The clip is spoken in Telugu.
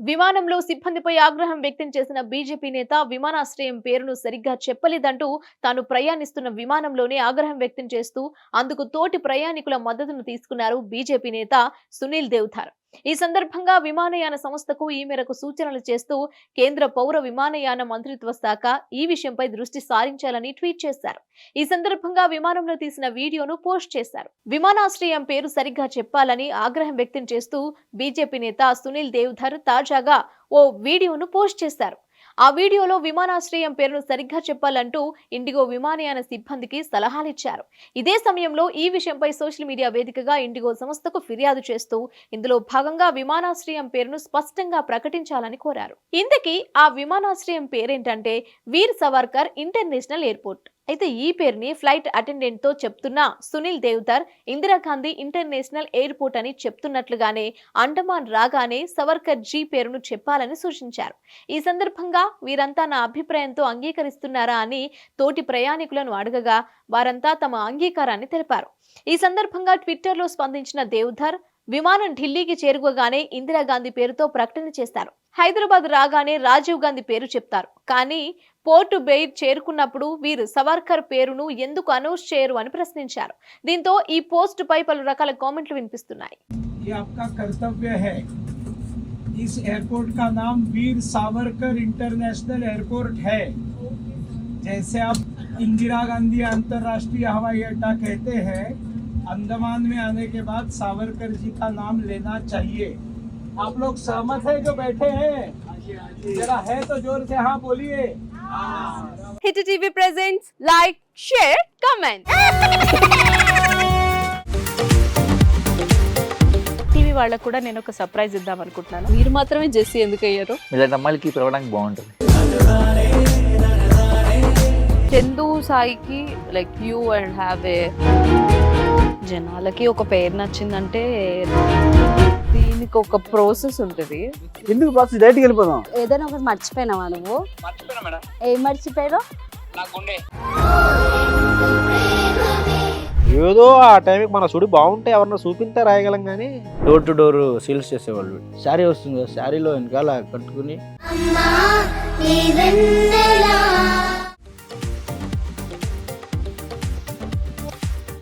విమానంలో సిబ్బందిపై ఆగ్రహం వ్యక్తం చేసిన బీజేపీ నేత విమానాశ్రయం పేరును సరిగ్గా చెప్పలేదంటూ తాను ప్రయాణిస్తున్న విమానంలోనే ఆగ్రహం వ్యక్తం చేస్తూ అందుకు తోటి ప్రయాణికుల మద్దతును తీసుకున్నారు బీజేపీ నేత సునీల్ దేవ్ధర్. ఈ సందర్భంగా విమానయాన సంస్థకు ఈ మేరకు సూచనలు చేస్తూ కేంద్ర పౌర విమానయాన మంత్రిత్వ శాఖ ఈ విషయంపై దృష్టి సారించాలని ట్వీట్ చేశారు. ఈ సందర్భంగా విమానంలో తీసిన వీడియోను పోస్ట్ చేశారు. విమానాశ్రయం పేరు సరిగ్గా చెప్పాలని ఆగ్రహం వ్యక్తం చేస్తూ బీజేపీ నేత సునీల్ దేవ్ధర్ తాజాగా ఓ వీడియోను పోస్ట్ చేశారు. ఆ వీడియోలో విమానాశ్రయం పేరును సరిగ్గా చెప్పాలంటూ ఇండిగో విమానయాన సిబ్బందికి సలహాలిచ్చారు. ఇదే సమయంలో ఈ విషయంపై సోషల్ మీడియా వేదికగా ఇండిగో సంస్థకు ఫిర్యాదు చేస్తూ ఇందులో భాగంగా విమానాశ్రయం పేరును స్పష్టంగా ప్రకటించాలని కోరారు. ఇంతకీ ఆ విమానాశ్రయం పేరేంటంటే వీర్ సవర్కర్ ఇంటర్నేషనల్ ఎయిర్పోర్ట్. అయితే ఈ పేరుని ఫ్లైట్ అటెండెంట్ తో చెప్తున్న సునీల్ దేవ్ధర్ ఇందిరాగాంధీ ఇంటర్నేషనల్ ఎయిర్పోర్ట్ అని చెప్తున్నట్లుగానే అండమాన్ రాగానే సవర్కర్ జీ పేరును చెప్పాలని సూచించారు. ఈ సందర్భంగా వీరంతా నా అభిప్రాయంతో అంగీకరిస్తున్నారా అని తోటి ప్రయాణికులను అడగగా వారంతా తమ అంగీకారాన్ని తెలిపారు. ఈ సందర్భంగా ట్విట్టర్లో స్పందించిన దేవ్ధర్ విమానం ఢిల్లీకి చేరుకోగానే ఇందిరాగాంధీ పేరుతో ప్రకటన చేశారు. హైదరాబాద్ రాగానే రాజీవ్ గాంధీ పేరు చెప్తారు, కానీ పోర్టు బెయిర్ చేరుకున్నప్పుడు వీరు సవర్కర్ పేరును ఎందుకు అనౌన్స్ చేయరు అని ప్రశ్నించారు. దీంతో ఈ పోస్ట్ పై పలు రకాల కామెంట్లు వినిపిస్తున్నాయి. इस एयरपोर्ट का नाम वीर सावरकर इंटरनेशनल एयरपोर्ट है। जैसे आप इंदिरा गांधी अंतर्राष्ट्रीय हवाई अड्डा कहते हैं, अंडमान में आने के बाद सावरकर जी का नाम लेना चाहिए। आप लोग सहमत है जो बैठे हैं? जरा है तो जोर से हाँ बोलिए। Hit TV presents like share comment. TV వాళ్ళకు కూడా నేను ఒక సర్ప్రైజ్ ఇద్దాం అనుకుంటున్నాను. మీరు మాత్రమే జెస్సీ ఎందుకు అయ్యారు? ఇలాంటి అమ్మాయిలకి పిలవడానికి బాగుంటుంది. చందు సాయికి like you and have a జనాలకి ఒక పేరు నచ్చిందంటే దీనికి ఒక ప్రాసెస్ ఉంటుంది. ఎందుకు బాక్స్ డైరెక్ట్కి వెళ్ళిపోదాం. ఏదైనా ఒకటి మర్చిపోయినావా నువ్వు? ఏం మర్చిపోయావు? ఏదో ఆ టైంకి మన సుడి బాగుంటే ఎవరన్నా చూపింటే రాయగలం కానీ డోర్ టు డోర్ సేల్స్ చేసేవాళ్ళు. శారీ వస్తుంది, శారీలో వెనకాల కట్టుకుని